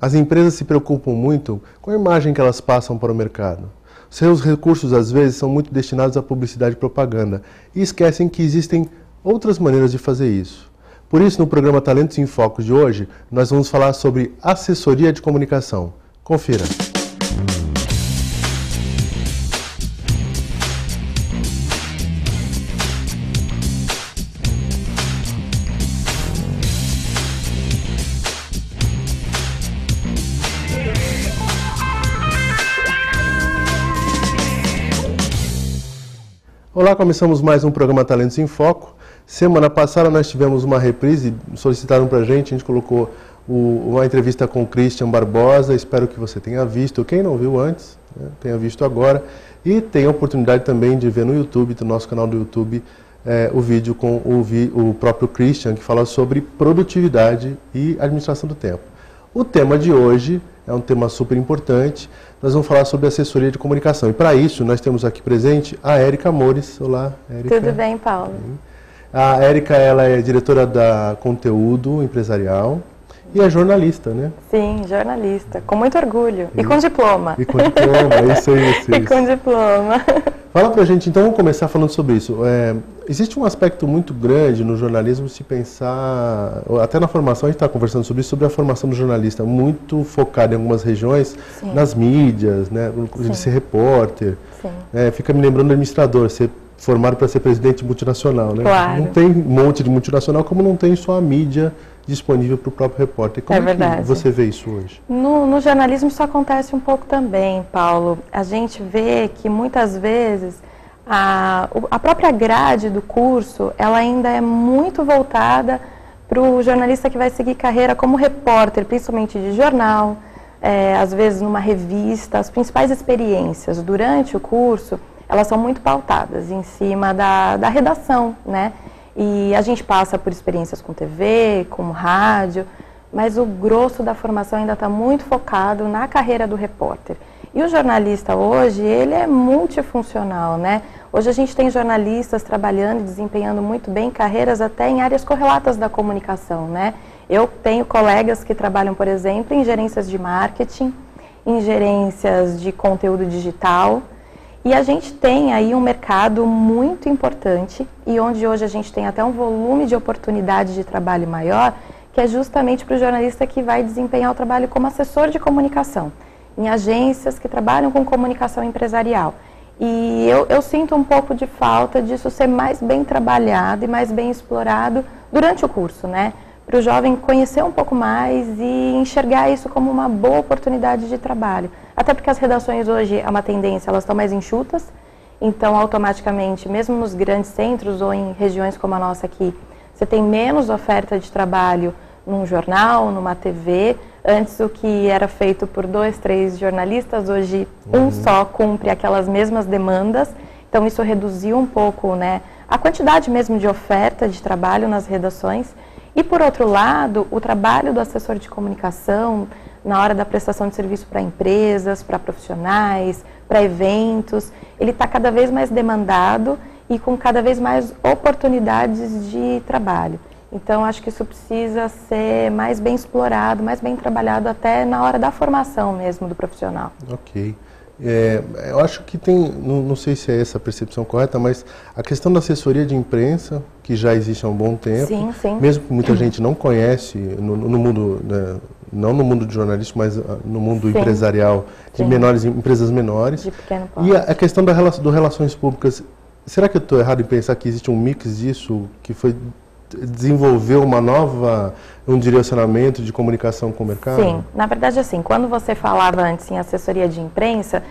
As empresas se preocupam muito com a imagem que elas passam para o mercado. Seus recursos, às vezes, são muito destinados à publicidade e propaganda e esquecem que existem outras maneiras de fazer isso. Por isso, no programa Talentos em Foco de hoje, nós vamos falar sobre assessoria de comunicação. Confira! Olá, começamos mais um programa Talentos em Foco. Semana passada nós tivemos uma reprise, solicitaram para a gente colocou uma entrevista com o Christian Barbosa, espero que você tenha visto, quem não viu antes, né, tenha visto agora, e tenha a oportunidade também de ver no YouTube, do nosso canal do YouTube, o vídeo com o próprio Christian, que fala sobre produtividade e administração do tempo. O tema de hoje é um tema super importante. Nós vamos falar sobre assessoria de comunicação. E para isso, nós temos aqui presente a Érica Mores. Olá, Érica. Tudo bem, Paulo? A Érica, ela é diretora da Conteúdo Empresarial e é jornalista, né? Sim, jornalista. Com muito orgulho. E com diploma. E com diploma, isso. E com diploma. Fala pra gente, então, vamos começar falando sobre isso. Existe um aspecto muito grande no jornalismo se pensar, até na formação, a gente está conversando sobre isso, sobre a formação do jornalista, muito focada em algumas regiões, Sim. nas mídias, né, de ser repórter. Sim. Fica me lembrando do administrador, ser formado para ser presidente multinacional, né? Claro. Não tem um monte de multinacional, como não tem só a mídia disponível para o próprio repórter. Como é que você vê isso hoje? No jornalismo isso acontece um pouco também, Paulo. A gente vê que muitas vezes a própria grade do curso, ela ainda é muito voltada para o jornalista que vai seguir carreira como repórter, principalmente de jornal, às vezes numa revista. As principais experiências durante o curso, elas são muito pautadas em cima da redação, né? E a gente passa por experiências com TV, com rádio, mas o grosso da formação ainda está muito focado na carreira do repórter. E o jornalista hoje, ele é multifuncional, né? Hoje a gente tem jornalistas trabalhando e desempenhando muito bem carreiras até em áreas correlatas da comunicação, né? Eu tenho colegas que trabalham, por exemplo, em gerências de marketing, em gerências de conteúdo digital. E a gente tem aí um mercado muito importante e onde hoje a gente tem até um volume de oportunidade de trabalho maior, que é justamente para o jornalista que vai desempenhar o trabalho como assessor de comunicação, em agências que trabalham com comunicação empresarial. E eu sinto um pouco de falta disso ser mais bem trabalhado e mais bem explorado durante o curso, né? Para o jovem conhecer um pouco mais e enxergar isso como uma boa oportunidade de trabalho. Até porque as redações hoje, é uma tendência, elas estão mais enxutas, então automaticamente, mesmo nos grandes centros ou em regiões como a nossa aqui, você tem menos oferta de trabalho num jornal, numa TV. Antes o que era feito por 2, 3 jornalistas, hoje um só cumpre aquelas mesmas demandas, então isso reduziu um pouco, né, a quantidade mesmo de oferta de trabalho nas redações. E, por outro lado, o trabalho do assessor de comunicação, na hora da prestação de serviço para empresas, para profissionais, para eventos, ele está cada vez mais demandado e com cada vez mais oportunidades de trabalho. Então, acho que isso precisa ser mais bem explorado, mais bem trabalhado até na hora da formação mesmo do profissional. Ok. Eu acho que tem, não sei se é essa a percepção correta, mas a questão da assessoria de imprensa, que já existe há um bom tempo, sim. Mesmo que muita gente não conhece no mundo, né, não no mundo de jornalismo, mas no mundo empresarial, de empresas menores. De pequeno porte. E a questão das relações públicas, será que eu estou errado em pensar que existe um mix disso, que desenvolveu um direcionamento de comunicação com o mercado? Sim, na verdade assim, quando você falava antes em assessoria de imprensa,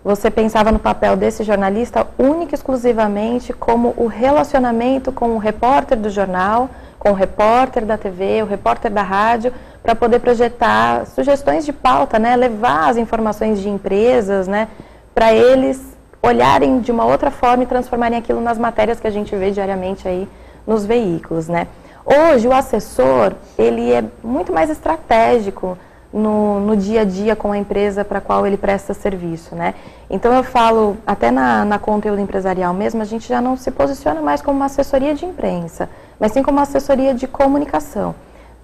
você pensava no papel desse jornalista única e exclusivamente como o relacionamento com o repórter do jornal, com o repórter da TV, o repórter da rádio, para poder projetar sugestões de pauta, né, levar as informações de empresas, né, para eles olharem de uma outra forma e transformarem aquilo nas matérias que a gente vê diariamente aí nos veículos, né? Hoje o assessor, ele é muito mais estratégico no dia a dia com a empresa para a qual ele presta serviço, né? Então eu falo, até na conteúdo empresarial mesmo, a gente já não se posiciona mais como uma assessoria de imprensa, mas sim como uma assessoria de comunicação.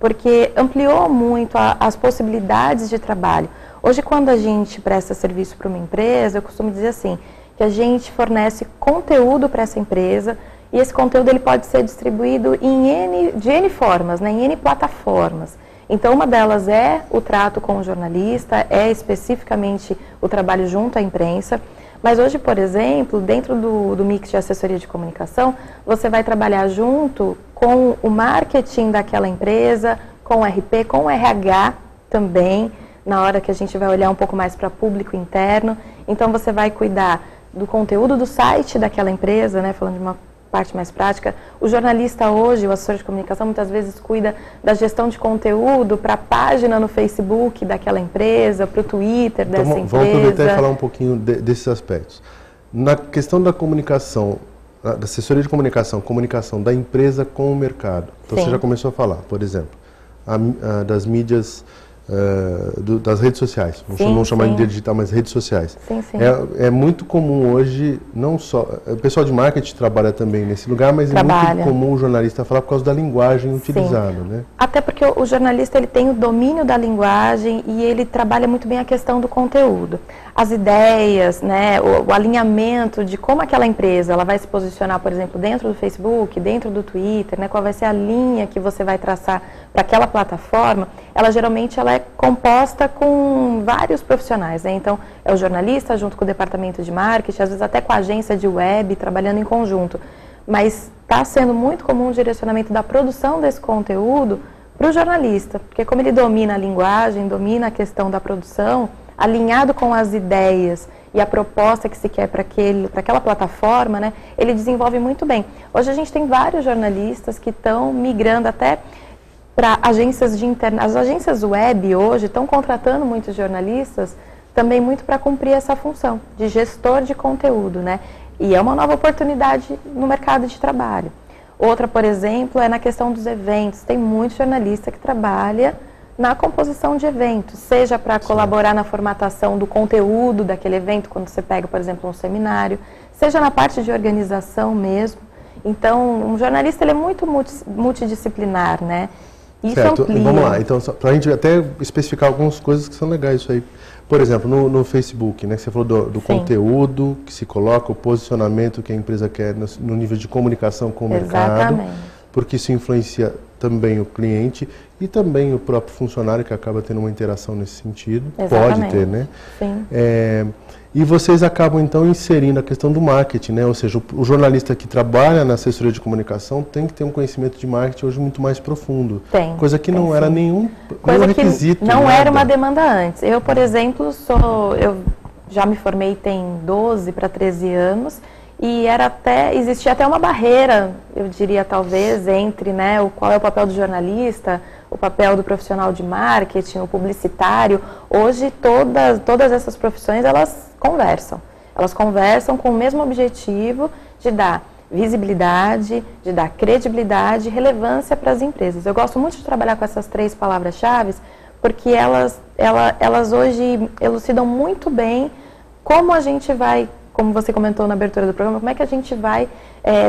porque ampliou muito as possibilidades de trabalho. Hoje, quando a gente presta serviço para uma empresa, eu costumo dizer assim, que a gente fornece conteúdo para essa empresa, e esse conteúdo ele pode ser distribuído de N formas, né, em N plataformas. Então, uma delas é o trato com o jornalista, é especificamente o trabalho junto à imprensa. Mas hoje, por exemplo, dentro do mix de assessoria de comunicação, você vai trabalhar junto com o marketing daquela empresa, com o RP, com o RH também, na hora que a gente vai olhar um pouco mais para público interno. Então, você vai cuidar do conteúdo do site daquela empresa, né, falando de uma parte mais prática. O jornalista hoje, o assessor de comunicação, muitas vezes cuida da gestão de conteúdo para a página no Facebook daquela empresa, para o Twitter dessa empresa. Vamos aproveitar e falar um pouquinho desses aspectos. Na questão da comunicação, da assessoria de comunicação da empresa com o mercado. Então, Sim. Você já começou a falar, por exemplo, das mídias, das redes sociais, não chamar de digital, mas redes sociais. Sim, sim. É muito comum hoje, não só, o pessoal de marketing trabalha também nesse lugar, mas é muito comum o jornalista falar por causa da linguagem utilizada, né? Até porque o jornalista ele tem o domínio da linguagem e ele trabalha muito bem a questão do conteúdo. As ideias, né, o alinhamento de como aquela empresa ela vai se posicionar, por exemplo, dentro do Facebook, dentro do Twitter, né, qual vai ser a linha que você vai traçar para aquela plataforma, geralmente ela é composta com vários profissionais, né? Então, é o jornalista junto com o departamento de marketing, às vezes até com a agência de web, trabalhando em conjunto. Mas está sendo muito comum o direcionamento da produção desse conteúdo para o jornalista, porque como ele domina a linguagem, domina a questão da produção, alinhado com as ideias e a proposta que se quer para aquela plataforma, né, ele desenvolve muito bem. Hoje a gente tem vários jornalistas que estão migrando até para agências de internet. As agências web hoje estão contratando muitos jornalistas também muito para cumprir essa função de gestor de conteúdo, né? E é uma nova oportunidade no mercado de trabalho. Outra, por exemplo, é na questão dos eventos. Tem muito jornalista que trabalha na composição de eventos, seja para colaborar na formatação do conteúdo daquele evento, quando você pega, por exemplo, um seminário, seja na parte de organização mesmo. Então, um jornalista ele é muito multidisciplinar, né? Isso certo. amplia. Vamos lá, então, para a gente até especificar algumas coisas que são legais isso aí. Por exemplo, no Facebook, né, você falou do conteúdo que se coloca, o posicionamento que a empresa quer no nível de comunicação com o mercado, porque isso influencia também o cliente e também o próprio funcionário que acaba tendo uma interação nesse sentido. Exatamente. Pode ter, né? Sim. E vocês acabam, então, inserindo a questão do marketing, né? Ou seja, o jornalista que trabalha na assessoria de comunicação tem que ter um conhecimento de marketing hoje muito mais profundo. Tem. Coisa que não era nenhum requisito. Não era uma demanda antes. Eu, por exemplo, eu já me formei tem 12 para 13 anos e existia até uma barreira, eu diria talvez, entre, né, qual é o papel do jornalista, o papel do profissional de marketing, o publicitário. Hoje todas essas profissões elas conversam com o mesmo objetivo de dar visibilidade, de dar credibilidade e relevância para as empresas. Eu gosto muito de trabalhar com essas 3 palavras-chave porque elas hoje elucidam muito bem como a gente vai, como você comentou na abertura do programa, como é que a gente vai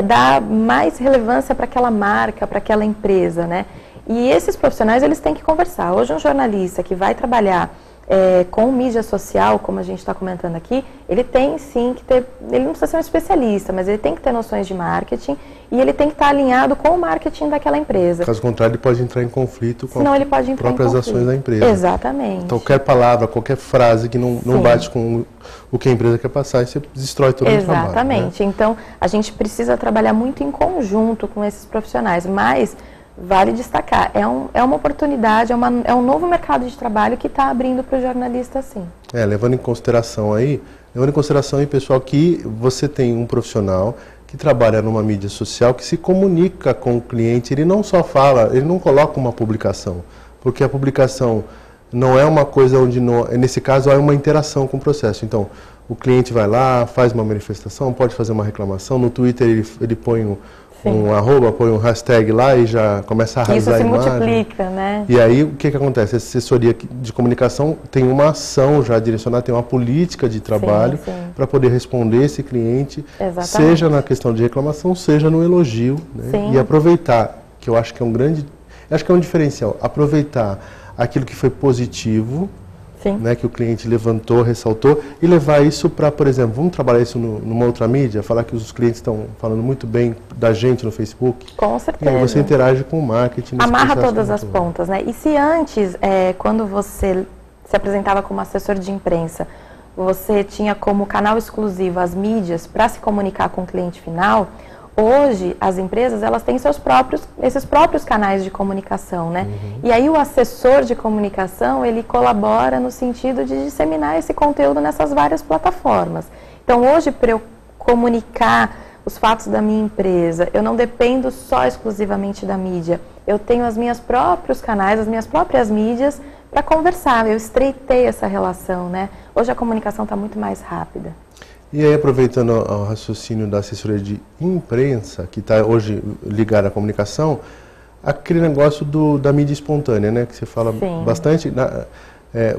dar mais relevância para aquela marca, para aquela empresa, né? E esses profissionais, eles têm que conversar. Hoje, um jornalista que vai trabalhar com mídia social, como a gente está comentando aqui, ele tem sim que ter, ele não precisa ser um especialista, mas ele tem que ter noções de marketing e ele tem que estar alinhado com o marketing daquela empresa. Caso contrário, ele pode entrar em conflito com as próprias ações da empresa. Exatamente. Então, qualquer palavra, qualquer frase que não bate com o que a empresa quer passar, você destrói todo o trabalho. Exatamente. Né? Então, a gente precisa trabalhar muito em conjunto com esses profissionais, mas vale destacar, é uma oportunidade, é um novo mercado de trabalho que está abrindo para o jornalista, sim. Levando em consideração aí, pessoal, que você tem um profissional que trabalha numa mídia social, que se comunica com o cliente, ele não só fala, ele não coloca uma publicação, porque a publicação não é uma coisa onde, nesse caso, há uma interação com o processo. Então, o cliente vai lá, faz uma manifestação, pode fazer uma reclamação, no Twitter ele põe um arroba, põe um hashtag lá e já começa a arrasar a imagem. Isso se multiplica, né? E aí, o que acontece? Essa assessoria de comunicação tem uma ação já direcionada, tem uma política de trabalho para poder responder esse cliente, seja na questão de reclamação, seja no elogio, né? E aproveitar, que eu acho que é Acho que é um diferencial, aproveitar aquilo que foi positivo, né, que o cliente levantou, ressaltou, e levar isso para, por exemplo, vamos trabalhar isso numa outra mídia, falar que os clientes estão falando muito bem da gente no Facebook. Com certeza. E aí você interage com o marketing. Amarra todas as pontas, né? E se antes, quando você se apresentava como assessor de imprensa, você tinha como canal exclusivo as mídias para se comunicar com o cliente final, hoje as empresas elas têm esses próprios canais de comunicação, né? E aí o assessor de comunicação ele colabora no sentido de disseminar esse conteúdo nessas várias plataformas. Então hoje para eu comunicar os fatos da minha empresa, eu não dependo só exclusivamente da mídia. Eu tenho os meus próprios canais, as minhas próprias mídias para conversar. Eu estreitei essa relação, né? Hoje a comunicação está muito mais rápida. E aí, aproveitando o raciocínio da assessoria de imprensa, que está hoje ligada à comunicação, aquele negócio da mídia espontânea, né? Que você fala bastante,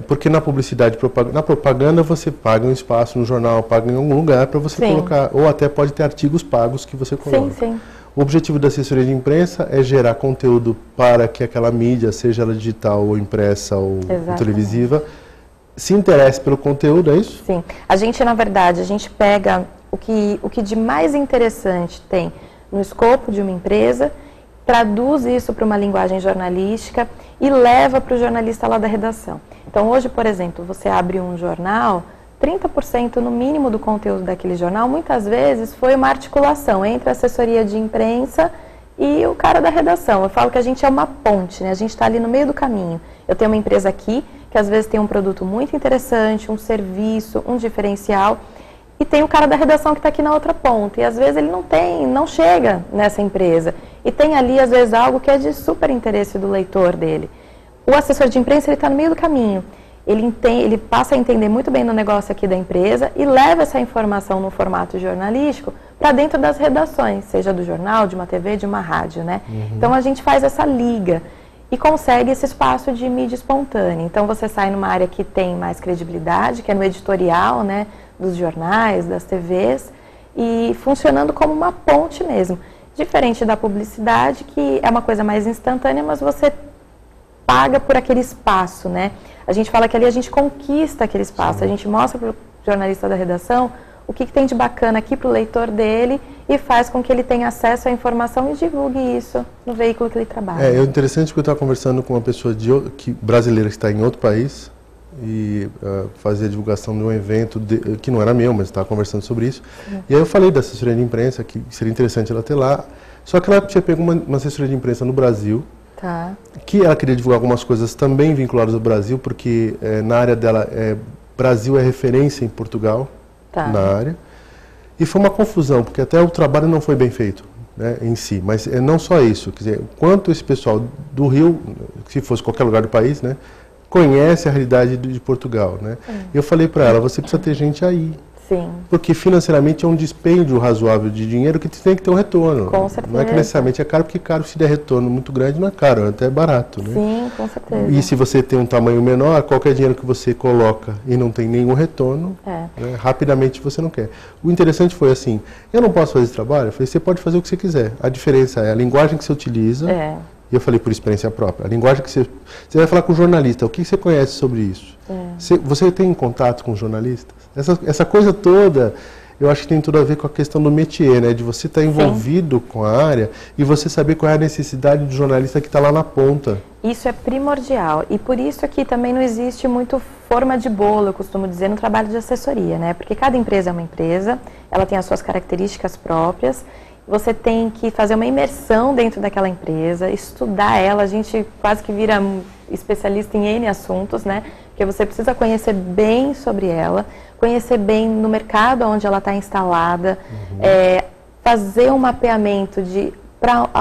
porque na publicidade, na propaganda você paga um espaço no jornal, paga em algum lugar para você colocar, ou até pode ter artigos pagos que você coloca. O objetivo da assessoria de imprensa é gerar conteúdo para que aquela mídia, seja ela digital ou impressa ou televisiva, se interesse pelo conteúdo, é isso? Sim. A gente, na verdade, a gente pega o que de mais interessante tem no escopo de uma empresa, traduz isso para uma linguagem jornalística e leva para o jornalista lá da redação. Então, hoje, por exemplo, você abre um jornal, 30% no mínimo do conteúdo daquele jornal, muitas vezes foi uma articulação entre a assessoria de imprensa e o cara da redação. Eu falo que a gente é uma ponte, né? A gente está ali no meio do caminho. Eu tenho uma empresa aqui que às vezes tem um produto muito interessante, um serviço, um diferencial, e tem o cara da redação que está aqui na outra ponta, e às vezes ele não chega nessa empresa, e tem ali às vezes algo que é de super interesse do leitor dele. O assessor de imprensa ele está no meio do caminho, ele passa a entender muito bem do negócio aqui da empresa e leva essa informação no formato jornalístico para dentro das redações, seja do jornal, de uma TV, de uma rádio, né? Então a gente faz essa liga e consegue esse espaço de mídia espontânea. Então você sai numa área que tem mais credibilidade, que é no editorial, né, dos jornais, das TVs, e funcionando como uma ponte mesmo. Diferente da publicidade, que é uma coisa mais instantânea, mas você paga por aquele espaço, né? A gente fala que ali a gente conquista aquele espaço, a gente mostra para o jornalista da redação o que tem de bacana aqui para o leitor dele e faz com que ele tenha acesso à informação e divulgue isso no veículo que ele trabalha. É interessante que eu estava conversando com uma pessoa brasileira que está em outro país e fazia a divulgação de um evento que não era meu, mas estava conversando sobre isso. E aí eu falei da assessoria de imprensa, que seria interessante ela ter lá, só que ela tinha pego uma assessoria de imprensa no Brasil, que ela queria divulgar algumas coisas também vinculadas ao Brasil, porque na área dela, Brasil é referência em Portugal, na área, e foi uma confusão, porque até o trabalho não foi bem feito, né, em si, mas não só isso, quer dizer, quanto esse pessoal do Rio, se fosse qualquer lugar do país, né, conhece a realidade de Portugal, né? Eu falei para ela, você precisa ter gente aí. Sim. Porque financeiramente é um dispêndio razoável de dinheiro que tem que ter um retorno. Com certeza. Não é que necessariamente é caro, porque caro se der retorno muito grande não é caro, até é barato, né? Sim, com certeza. E se você tem um tamanho menor, qualquer dinheiro que você coloca e não tem nenhum retorno, né, rapidamente você não quer. O interessante foi assim, eu não posso fazer esse trabalho? Eu falei, você pode fazer o que você quiser. A diferença é a linguagem que você utiliza, e eu falei por experiência própria, a linguagem que você vai falar com o jornalista, o que você conhece sobre isso? Você tem contato com jornalistas? Essa coisa toda, eu acho que tem tudo a ver com a questão do métier, né? De você estar envolvido com a área e você saber qual é a necessidade do jornalista que está lá na ponta. Isso é primordial. E por isso aqui também não existe muito forma de bolo, eu costumo dizer, no trabalho de assessoria, né? Porque cada empresa é uma empresa, ela tem as suas características próprias, você tem que fazer uma imersão dentro daquela empresa, estudar ela, a gente quase que vira especialista em N assuntos, né? Porque você precisa conhecer bem sobre ela, conhecer bem no mercado onde ela está instalada, fazer um mapeamento de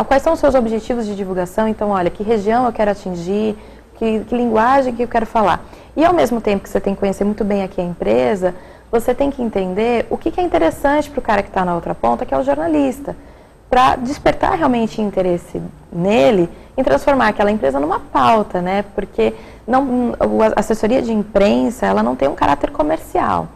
quais são os seus objetivos de divulgação. Então, olha, que região eu quero atingir, que linguagem que eu quero falar. E ao mesmo tempo que você tem que conhecer muito bem aqui a empresa, você tem que entender o que é interessante para o cara que está na outra ponta, que é o jornalista, para despertar realmente interesse nele em transformar aquela empresa numa pauta, né? Porque a assessoria de imprensa, ela não tem um caráter comercial.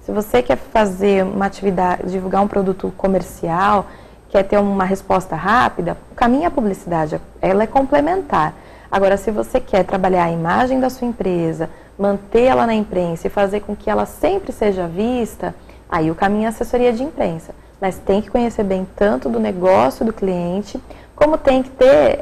Se você quer fazer uma atividade, divulgar um produto comercial, quer ter uma resposta rápida, o caminho é a publicidade, ela é complementar. Agora, se você quer trabalhar a imagem da sua empresa, mantê-la na imprensa e fazer com que ela sempre seja vista, aí o caminho é a assessoria de imprensa. Mas tem que conhecer bem tanto do negócio do cliente, como tem que ter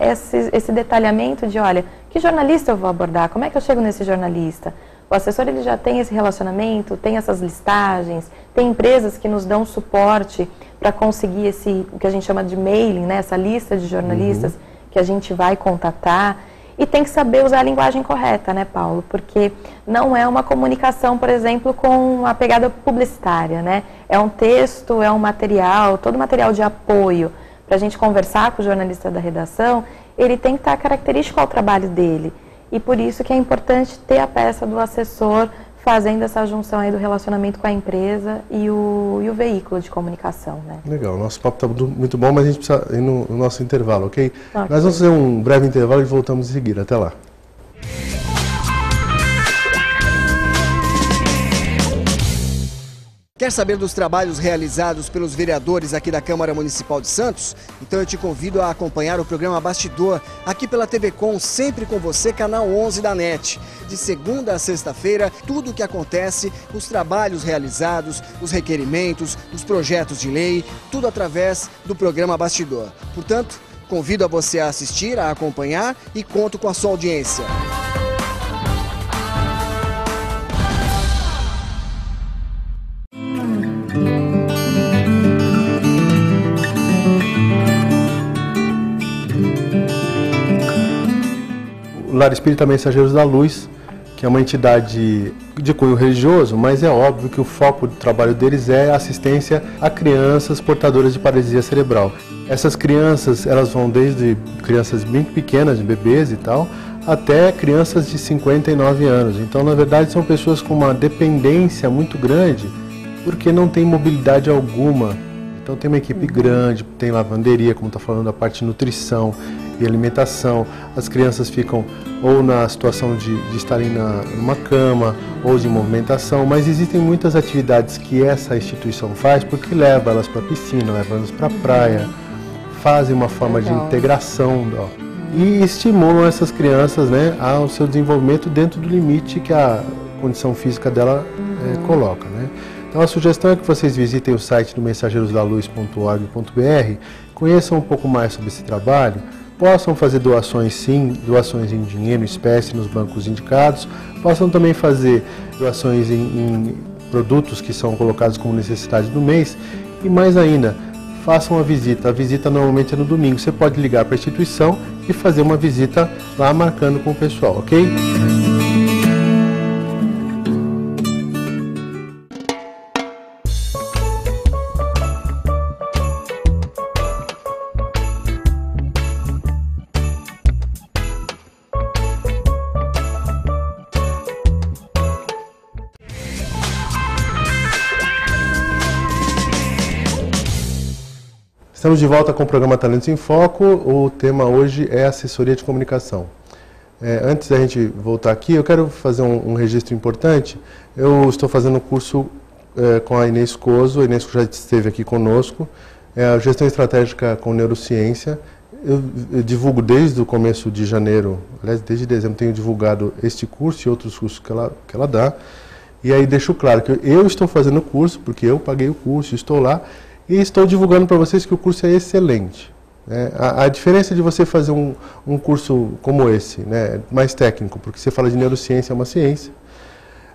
esse detalhamento de, olha, que jornalista eu vou abordar, como é que eu chego nesse jornalista? O assessor ele já tem esse relacionamento, tem essas listagens, tem empresas que nos dão suporte para conseguir o que a gente chama de mailing, né, essa lista de jornalistas que a gente vai contatar. E tem que saber usar a linguagem correta, né, Paulo? Porque não é uma comunicação, por exemplo, com a pegada publicitária, né? É um texto, é um material, todo material de apoio para a gente conversar com o jornalista da redação, ele tem que estar característico ao trabalho dele. E por isso que é importante ter a peça do assessor fazendo essa junção aí do relacionamento com a empresa e o veículo de comunicação, né? Legal, o nosso papo está muito bom, mas a gente precisa ir no nosso intervalo, ok? Nós vamos fazer um breve intervalo e voltamos em seguida. Até lá. Quer saber dos trabalhos realizados pelos vereadores aqui da Câmara Municipal de Santos? Então eu te convido a acompanhar o programa Bastidor, aqui pela TV Com, sempre com você, canal 11 da NET. De segunda a sexta-feira, tudo o que acontece, os trabalhos realizados, os requerimentos, os projetos de lei, tudo através do programa Bastidor. Portanto, convido a você a assistir, a acompanhar e conto com a sua audiência. O Lar Espírita Mensageiros da Luz, que é uma entidade de cunho religioso, mas é óbvio que o foco do trabalho deles é a assistência a crianças portadoras de paralisia cerebral. Essas crianças, elas vão desde crianças bem pequenas, bebês e tal, até crianças de 59 anos. Então, na verdade, são pessoas com uma dependência muito grande, porque não tem mobilidade alguma. Então tem uma equipe grande, tem lavanderia, como está falando, a parte de nutrição e alimentação. As crianças ficam ou na situação de estarem numa cama ou de movimentação, mas existem muitas atividades que essa instituição faz, porque leva elas para a piscina, leva elas para a praia, fazem uma forma de integração e estimulam essas crianças, né, ao seu desenvolvimento dentro do limite que a condição física dela coloca, né? Então a sugestão é que vocês visitem o site do mensageirosdaluz.org.br, conheçam um pouco mais sobre esse trabalho, possam fazer doações sim, doações em dinheiro, em espécie, nos bancos indicados, possam também fazer doações em produtos que são colocados como necessidade do mês e mais ainda, façam a visita normalmente é no domingo, você pode ligar para a instituição e fazer uma visita lá marcando com o pessoal, ok? Estamos de volta com o programa Talentos em Foco. O tema hoje é assessoria de comunicação. Antes da gente voltar aqui, eu quero fazer um registro importante. Eu estou fazendo um curso com a Inês Coso. A Inês já esteve aqui conosco. A Gestão Estratégica com Neurociência. Eu divulgo desde o começo de janeiro, aliás, desde dezembro, tenho divulgado este curso e outros cursos que ela dá. E aí deixo claro que eu estou fazendo o curso, porque eu paguei o curso, estou lá. E estou divulgando para vocês que o curso é excelente. A diferença de você fazer um curso como esse, né, mais técnico, porque você fala de neurociência, é uma ciência,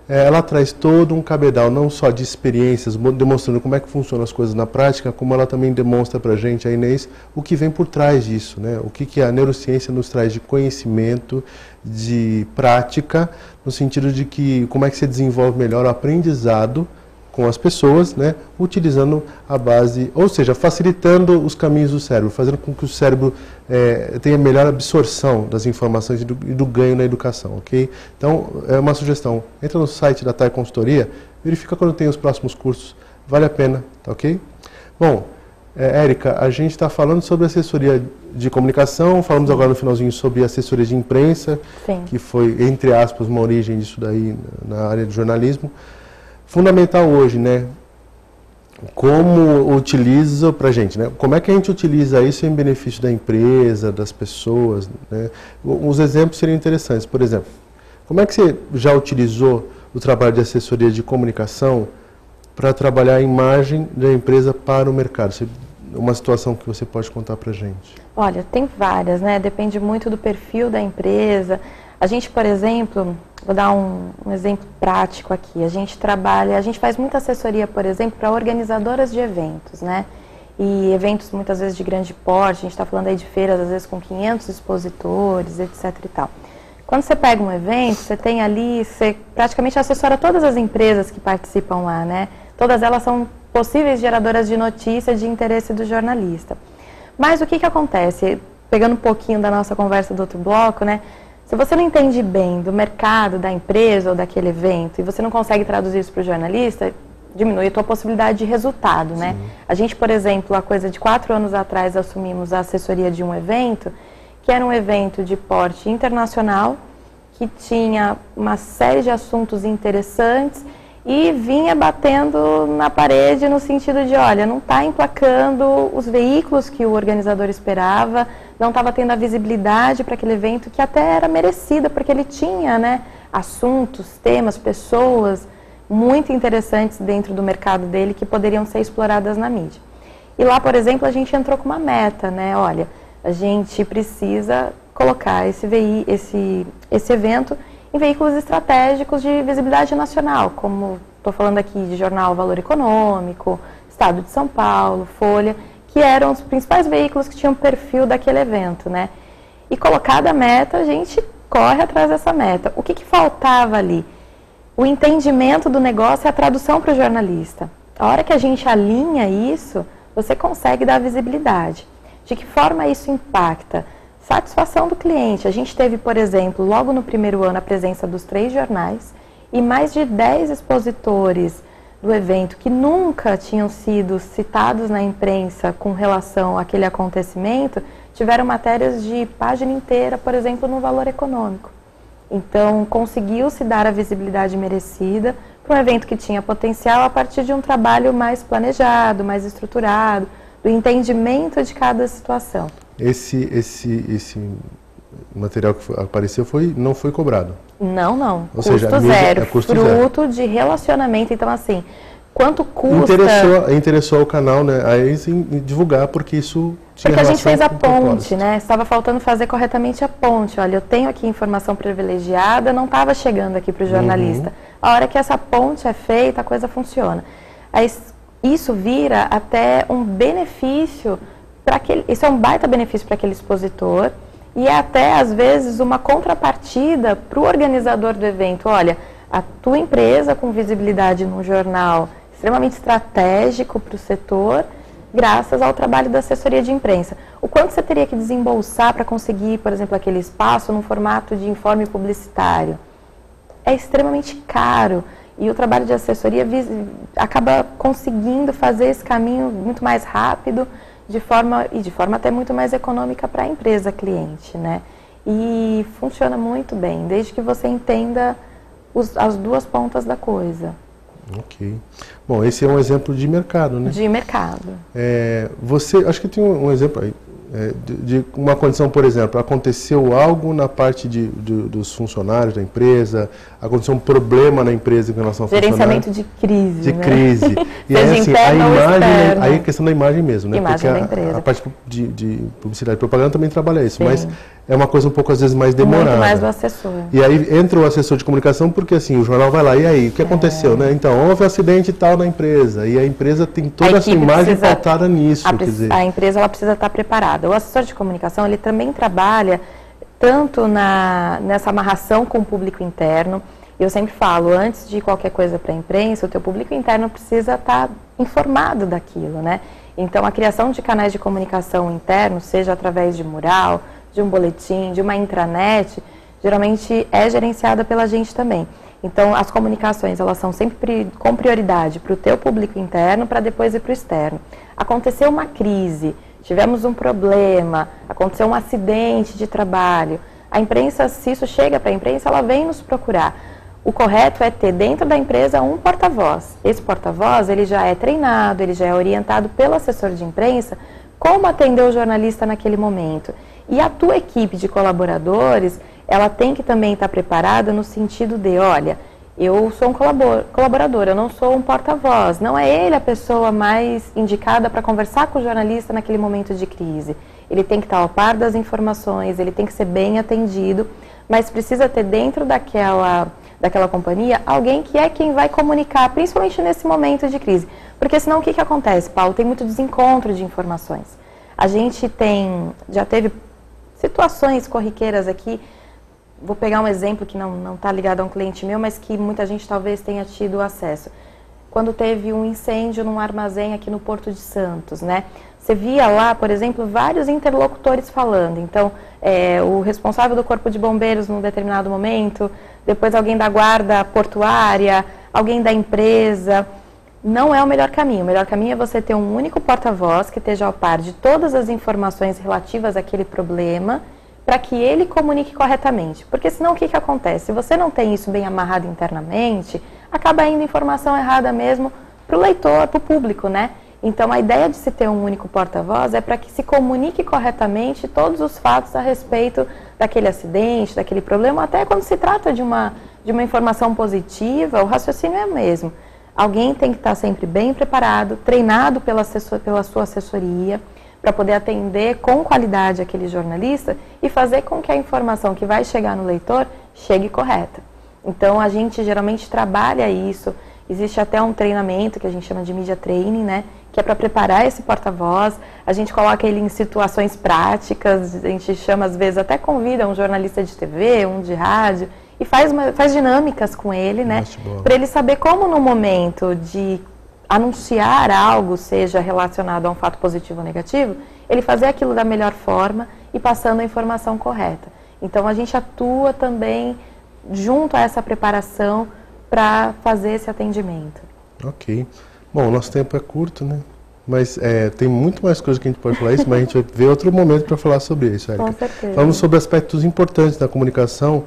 ela traz todo um cabedal, não só de experiências, demonstrando como é que funcionam as coisas na prática, como ela também demonstra para a gente, a Inês, o que vem por trás disso, né, o que a neurociência nos traz de conhecimento, de prática, no sentido de que como é que você desenvolve melhor o aprendizado com as pessoas, né, utilizando a base, ou seja, facilitando os caminhos do cérebro, fazendo com que o cérebro tenha melhor absorção das informações e do ganho na educação, ok? Então, é uma sugestão, entra no site da TAI Consultoria, verifica quando tem os próximos cursos, vale a pena, tá ok? Bom, Érica, a gente está falando sobre assessoria de comunicação, falamos agora no finalzinho sobre assessoria de imprensa, sim, que foi, entre aspas, uma origem disso daí na área de jornalismo. Fundamental hoje, né? como utiliza para a gente, né? Como é que a gente utiliza isso em benefício da empresa, das pessoas, né? Os exemplos seriam interessantes. Por exemplo, como é que você já utilizou o trabalho de assessoria de comunicação para trabalhar a imagem da empresa para o mercado? Uma situação que você pode contar para a gente. Olha, tem várias, né? Depende muito do perfil da empresa. A gente, por exemplo, vou dar um exemplo prático aqui. A gente faz muita assessoria, por exemplo, para organizadoras de eventos, né? E eventos muitas vezes de grande porte, a gente está falando aí de feiras, às vezes com 500 expositores, etc e tal. Quando você pega um evento, você tem ali, você praticamente assessora todas as empresas que participam lá, né? Todas elas são possíveis geradoras de notícia de interesse do jornalista. Mas o que acontece? Pegando um pouquinho da nossa conversa do outro bloco, né? Se você não entende bem do mercado, da empresa ou daquele evento e você não consegue traduzir isso para o jornalista, diminui a tua possibilidade de resultado, né? A gente, por exemplo, há coisa de 4 anos atrás, assumimos a assessoria de um evento, que era um evento de porte internacional, que tinha uma série de assuntos interessantes e vinha batendo na parede no sentido de, olha, não está emplacando os veículos que o organizador esperava, não estava tendo a visibilidade para aquele evento que até era merecida, porque ele tinha, né, assuntos, temas, pessoas muito interessantes dentro do mercado dele que poderiam ser exploradas na mídia. E lá, por exemplo, a gente entrou com uma meta, né, olha, a gente precisa colocar esse evento em veículos estratégicos de visibilidade nacional, como estou falando aqui de jornal Valor Econômico, Estado de São Paulo, Folha, que eram os principais veículos que tinham perfil daquele evento, né? E colocada a meta, a gente corre atrás dessa meta. O que faltava ali? O entendimento do negócio e a tradução para o jornalista. A hora que a gente alinha isso, você consegue dar visibilidade. De que forma isso impacta? Satisfação do cliente. A gente teve, por exemplo, logo no primeiro ano, a presença dos 3 jornais e mais de 10 expositores do evento que nunca tinham sido citados na imprensa com relação àquele acontecimento, tiveram matérias de página inteira, por exemplo, no Valor Econômico. Então, conseguiu-se dar a visibilidade merecida para um evento que tinha potencial a partir de um trabalho mais planejado, mais estruturado, do entendimento de cada situação. Esse material que apareceu não foi cobrado? Não. Ou custo seja, zero, é custo fruto zero. de relacionamento. Então, assim, quanto custa... Interessou ao canal, né, a eles em divulgar, porque isso tinha Porque a gente fez a com ponte, propósito. né? Estava faltando fazer corretamente a ponte. Olha, eu tenho aqui informação privilegiada, não estava chegando aqui para o jornalista. A hora que essa ponte é feita, a coisa funciona. Aí, isso vira até um benefício para aquele... Isso é um baita benefício para aquele expositor e é até, às vezes, uma contrapartida para o organizador do evento. Olha, a tua empresa com visibilidade num jornal extremamente estratégico para o setor, graças ao trabalho da assessoria de imprensa. O quanto você teria que desembolsar para conseguir, por exemplo, aquele espaço no formato de informe publicitário? É extremamente caro. E o trabalho de assessoria acaba conseguindo fazer esse caminho muito mais rápido, de forma até muito mais econômica para a empresa cliente, né? E funciona muito bem, desde que você entenda as duas pontas da coisa. Ok. Bom, esse é um exemplo de mercado, né? De mercado. Acho que tem um exemplo aí, de uma condição, por exemplo, aconteceu algo na parte dos funcionários da empresa, aconteceu um problema na empresa em relação ao gerenciamento de crise. De crise. E aí, assim, a imagem, aí é questão da imagem mesmo, né? Imagem porque da empresa. A parte de publicidade e propaganda também trabalha isso, Sim. Mas é uma coisa um pouco, às vezes, mais demorada. Muito mais do assessor. E aí entra o assessor de comunicação, porque assim, o jornal vai lá, e aí, o que aconteceu, né? Então, houve um acidente tal na empresa, e a empresa tem toda essa imagem pautada nisso. Quer dizer. A empresa ela precisa estar preparada. O assessor de comunicação, ele também trabalha tanto nessa amarração com o público interno. Eu sempre falo, antes de qualquer coisa para a imprensa, o teu público interno precisa estar informado daquilo, né? Então, a criação de canais de comunicação internos, seja através de mural, de um boletim, de uma intranet, geralmente é gerenciada pela gente também. Então, as comunicações, elas são sempre com prioridade para o teu público interno, para depois ir para o externo. Aconteceu uma crise, tivemos um problema, aconteceu um acidente de trabalho. A imprensa, se isso chega para a imprensa, ela vem nos procurar. O correto é ter dentro da empresa um porta-voz. Esse porta-voz, ele já é treinado, ele já é orientado pelo assessor de imprensa como atender o jornalista naquele momento. E a tua equipe de colaboradores, ela tem que também estar preparada no sentido de, olha, eu sou um colaborador, eu não sou um porta-voz, não é ele a pessoa mais indicada para conversar com o jornalista naquele momento de crise. Ele tem que estar ao par das informações, ele tem que ser bem atendido, mas precisa ter dentro daquela companhia alguém que é quem vai comunicar, principalmente nesse momento de crise. Porque senão o que acontece, Paulo? Tem muito desencontro de informações. A gente já teve situações corriqueiras aqui. Vou pegar um exemplo que não está ligado a um cliente meu, mas que muita gente talvez tenha tido acesso. Quando teve um incêndio num armazém aqui no Porto de Santos, né? Você via lá, por exemplo, vários interlocutores falando. Então, o responsável do Corpo de Bombeiros num determinado momento, depois alguém da guarda portuária, alguém da empresa. Não é o melhor caminho. O melhor caminho é você ter um único porta-voz que esteja ao par de todas as informações relativas àquele problema, para que ele comunique corretamente. Porque senão o que acontece? Se você não tem isso bem amarrado internamente, acaba indo informação errada mesmo para o leitor, para o público, né? Então a ideia de se ter um único porta-voz é para que se comunique corretamente todos os fatos a respeito daquele acidente, daquele problema, até quando se trata de uma informação positiva, o raciocínio é o mesmo. Alguém tem que estar sempre bem preparado, treinado pela sua assessoria, para poder atender com qualidade aquele jornalista e fazer com que a informação que vai chegar no leitor chegue correta. Então, a gente geralmente trabalha isso. Existe até um treinamento que a gente chama de media training, né? Que é para preparar esse porta-voz. A gente coloca ele em situações práticas, a gente chama, às vezes, até convida um jornalista de TV, um de rádio, e faz dinâmicas com ele, né? Para ele saber como, no momento de anunciar algo, seja relacionado a um fato positivo ou negativo, ele fazer aquilo da melhor forma e passando a informação correta. Então, a gente atua também junto a essa preparação para fazer esse atendimento. Ok. Bom, o nosso tempo é curto, né? Mas tem muito mais coisa que a gente pode falar isso, mas a gente vai ver outro momento para falar sobre isso, Érica. Com certeza. Vamos sobre aspectos importantes da comunicação,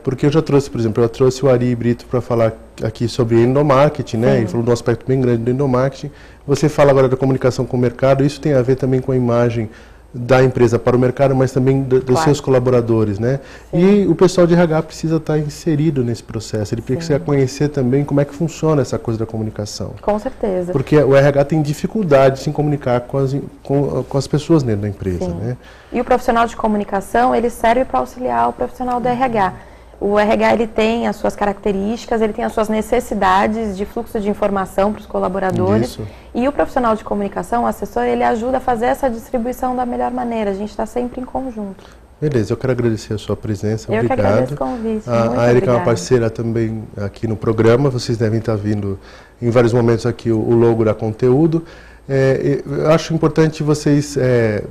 porque eu já trouxe, por exemplo, o Ari Brito para falar aqui sobre endomarketing, né? Ele falou de um aspecto bem grande do endomarketing. Você fala agora da comunicação com o mercado, isso tem a ver também com a imagem da empresa para o mercado, mas também dos seus colaboradores, né? Sim. E o pessoal de RH precisa estar inserido nesse processo, ele precisa conhecer também como é que funciona essa coisa da comunicação. Com certeza. Porque o RH tem dificuldade de se comunicar com as pessoas dentro da empresa, né? E o profissional de comunicação, ele serve para auxiliar o profissional do RH. O RH, ele tem as suas características, ele tem as suas necessidades de fluxo de informação para os colaboradores. Isso. E o profissional de comunicação, o assessor, ele ajuda a fazer essa distribuição da melhor maneira. A gente está sempre em conjunto. Beleza, eu quero agradecer a sua presença. Eu obrigado. Que agradeço o convite. A Érica é uma parceira também aqui no programa. Vocês devem estar vindo em vários momentos aqui o logo da Conteúdo. Eu acho importante vocês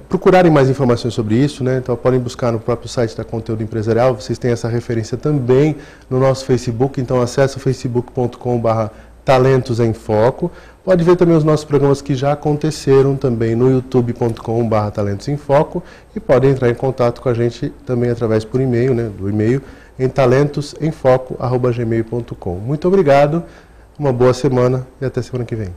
procurarem mais informações sobre isso, né? Então podem buscar no próprio site da Conteúdo Empresarial, vocês têm essa referência também no nosso Facebook, então acesse o facebook.com/Talentos em Foco. Pode ver também os nossos programas que já aconteceram também no youtube.com/Talentos em Foco e podem entrar em contato com a gente também através por e-mail, né? Do e-mail em talentosemfoco@gmail.com. Muito obrigado, uma boa semana e até semana que vem.